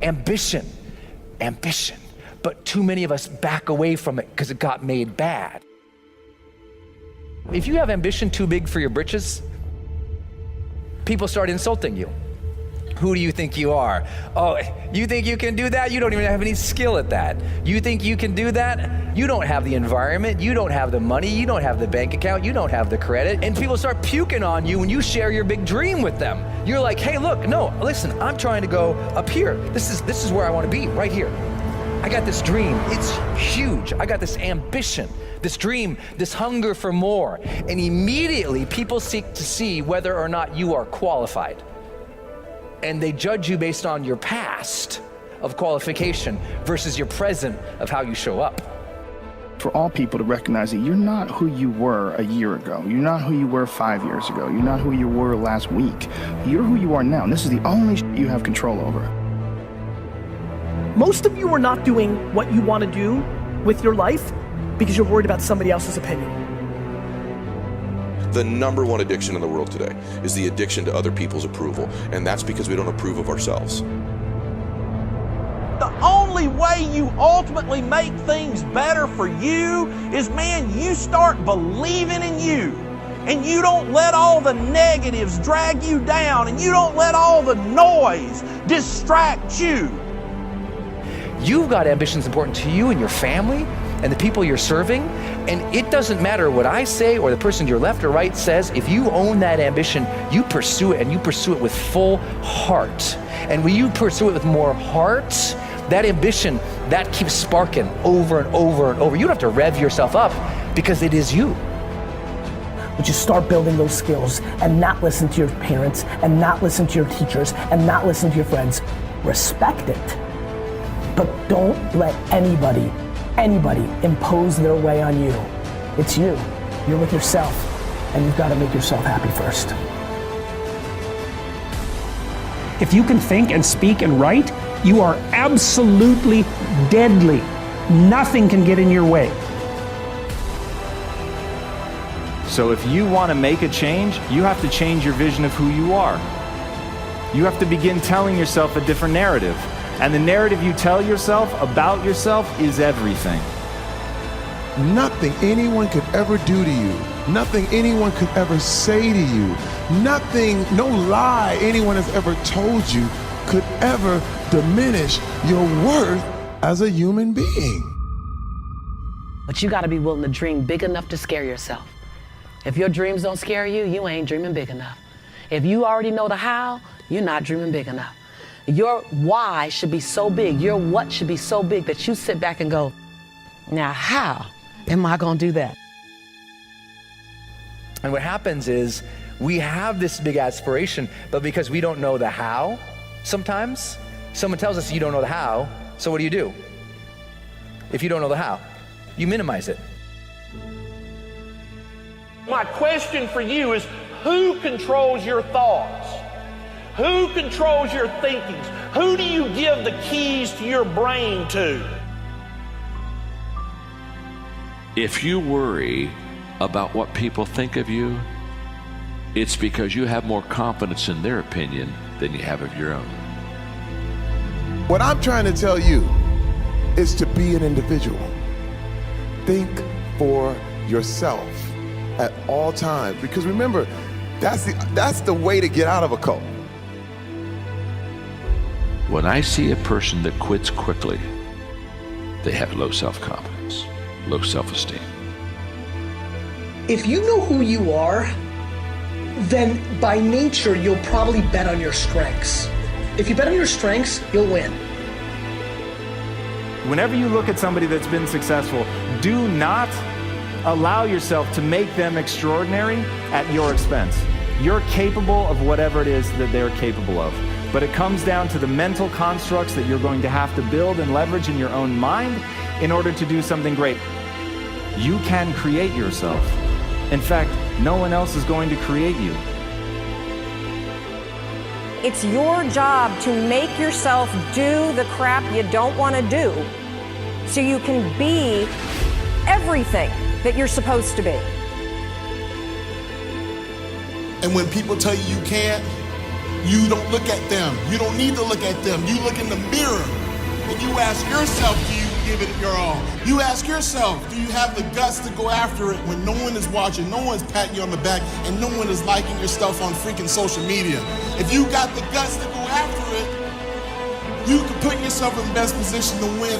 Ambition, ambition. But too many of us back away from it because it got made bad. If you have ambition too big for your britches, people start insulting you. Who do you think you are? Oh, you think you can do that? You don't even have any skill at that. You think you can do that? You don't have the environment, you don't have the money, you don't have the bank account, you don't have the credit. And people start puking on you when you share your big dream with them. You're like, hey, look, no, listen, I'm trying to go up here. This is where I want to be, right here. I got this dream, it's huge. I got this ambition, this dream, this hunger for more. And immediately people seek to see whether or not you are qualified. And they judge you based on your past of qualification versus your present of how you show up. For all people to recognize that you're not who you were a year ago. You're not who you were 5 years ago. You're not who you were last week. You're who you are now, and this is the only you have control over. Most of you are not doing what you want to do with your life because you're worried about somebody else's opinion. The number one addiction in the world today is the addiction to other people's approval, and that's because we don't approve of ourselves. The only way you ultimately make things better for you is, man, you start believing in you, and you don't let all the negatives drag you down, and you don't let all the noise distract you. You've got ambitions important to you and your family and the people you're serving, and it doesn't matter what I say or the person to your left or right says. If you own that ambition, you pursue it, and you pursue it with full heart. And when you pursue it with more heart, that ambition, that keeps sparking over and over and over. You don't have to rev yourself up because it is you. But you start building those skills and not listen to your parents and not listen to your teachers and not listen to your friends. Respect it, but don't let anybody impose their way on you. It's you. You're with yourself, and you've got to make yourself happy first. If you can think and speak and write, you are absolutely deadly. Nothing can get in your way. So if you want to make a change, you have to change your vision of who you are. You have to begin telling yourself a different narrative. And the narrative you tell yourself about yourself is everything. Nothing anyone could ever do to you, nothing anyone could ever say to you, nothing, no lie anyone has ever told you could ever diminish your worth as a human being. But you gotta be willing to dream big enough to scare yourself. If your dreams don't scare you, you ain't dreaming big enough. If you already know the how, you're not dreaming big enough. Your why should be so big, your what should be so big that you sit back and go, now how am I gonna do that? And what happens is we have this big aspiration, but because we don't know the how, sometimes someone tells us you don't know the how, so what do? If you don't know the how, you minimize it. My question for you is, who controls your thoughts? Who controls your thinkings? Who do you give the keys to your brain to? If you worry about what people think of you, it's because you have more confidence in their opinion than you have of your own. What I'm trying to tell you is to be an individual. Think for yourself at all times, because remember, that's the way to get out of a cult. When I see a person that quits quickly, they have low self-confidence, low self-esteem. If you know who you are, then by nature, you'll probably bet on your strengths. If you bet on your strengths, you'll win. Whenever you look at somebody that's been successful, do not allow yourself to make them extraordinary at your expense. You're capable of whatever it is that they're capable of. But it comes down to the mental constructs that you're going to have to build and leverage in your own mind in order to do something great. You can create yourself. In fact, no one else is going to create you. It's your job to make yourself do the crap you don't want to do so you can be everything that you're supposed to be. And when people tell you you can't, You don't look at them. You don't need to look at them. You look in the mirror and you ask yourself, do you give it your all? You ask yourself, do you have the guts to go after it when no one is watching, no one's patting you on the back, and no one is liking your stuff on freaking social media? If you got the guts to go after it, you can put yourself in the best position to win.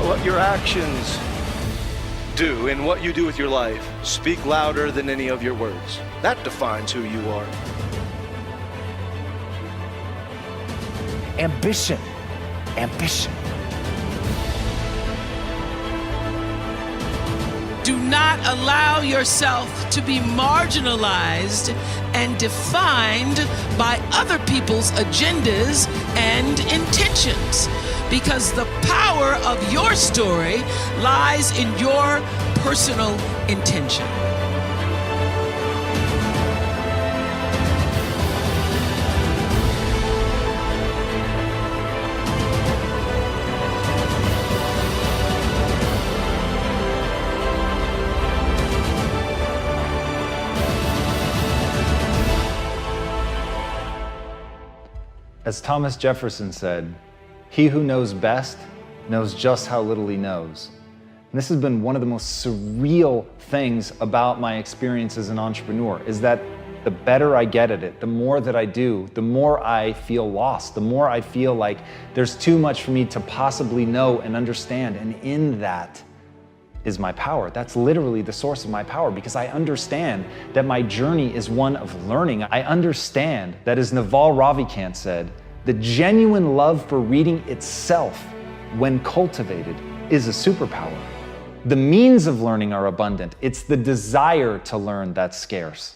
What your actions do and what you do with your life speak louder than any of your words. That defines who you are. Ambition. Ambition. Do not allow yourself to be marginalized and defined by other people's agendas and intentions, because the power of your story lies in your personal intention. As Thomas Jefferson said, "He who knows best knows just how little he knows." And this has been one of the most surreal things about my experience as an entrepreneur, is that the better I get at it, the more that I do, the more I feel lost, the more I feel like there's too much for me to possibly know and understand. And in that is my power. That's literally the source of my power, because I understand that my journey is one of learning. I understand that, as Naval Ravikant said, the genuine love for reading itself, when cultivated, is a superpower. The means of learning are abundant. It's the desire to learn that's scarce.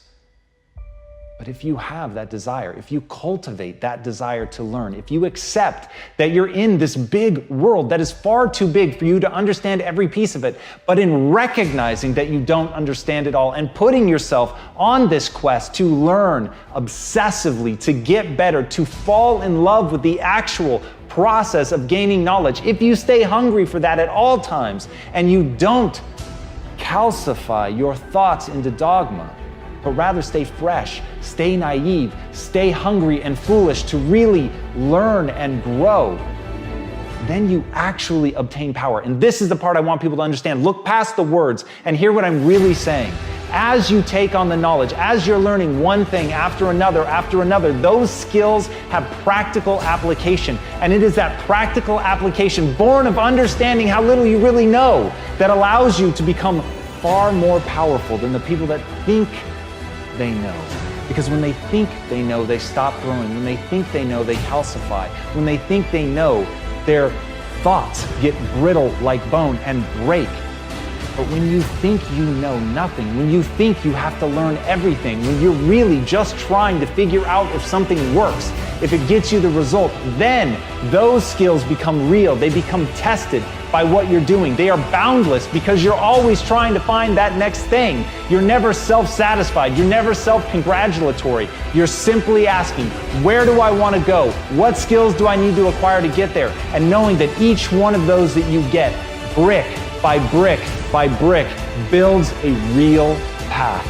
But if you have that desire, if you cultivate that desire to learn, if you accept that you're in this big world that is far too big for you to understand every piece of it, but in recognizing that you don't understand it all and putting yourself on this quest to learn obsessively, to get better, to fall in love with the actual process of gaining knowledge, if you stay hungry for that at all times and you don't calcify your thoughts into dogma, but rather stay fresh, stay naive, stay hungry and foolish to really learn and grow, then you actually obtain power. And this is the part I want people to understand. Look past the words and hear what I'm really saying. As you take on the knowledge, as you're learning one thing after another, those skills have practical application. And it is that practical application, born of understanding how little you really know, that allows you to become far more powerful than the people that think they know. Because when they think they know, they stop growing. When they think they know, they calcify. When they think they know, their thoughts get brittle like bone and break. But when you think you know nothing, when you think you have to learn everything, when you're really just trying to figure out if something works, if it gets you the result, then those skills become real. They become tested by what you're doing. They are boundless because you're always trying to find that next thing. You're never self-satisfied. You're never self-congratulatory. You're simply asking, where do I want to go? What skills do I need to acquire to get there? And knowing that each one of those that you get, brick by brick by brick, builds a real path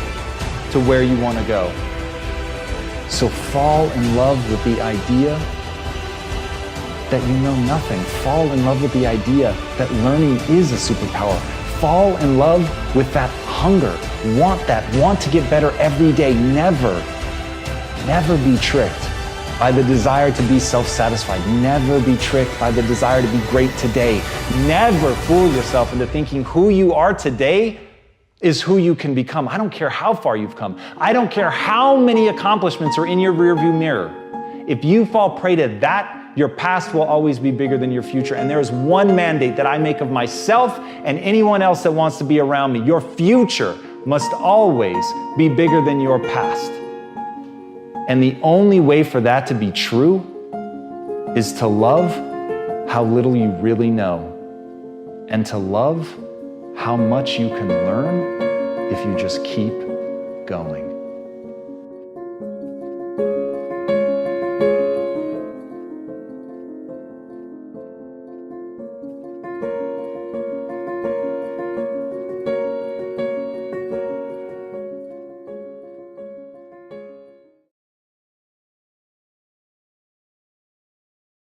to where you want to go. So fall in love with the idea that you know nothing. Fall in love with the idea that learning is a superpower. Fall in love with that hunger. Want to get better every day. Never be tricked by the desire to be self-satisfied. Never be tricked by the desire to be great today. Never fool yourself into thinking who you are today is who you can become. I don't care how far you've come. I don't care how many accomplishments are in your rearview mirror. If you fall prey to that, your past will always be bigger than your future. And there is one mandate that I make of myself and anyone else that wants to be around me. Your future must always be bigger than your past. And the only way for that to be true is to love how little you really know, and to love how much you can learn if you just keep going.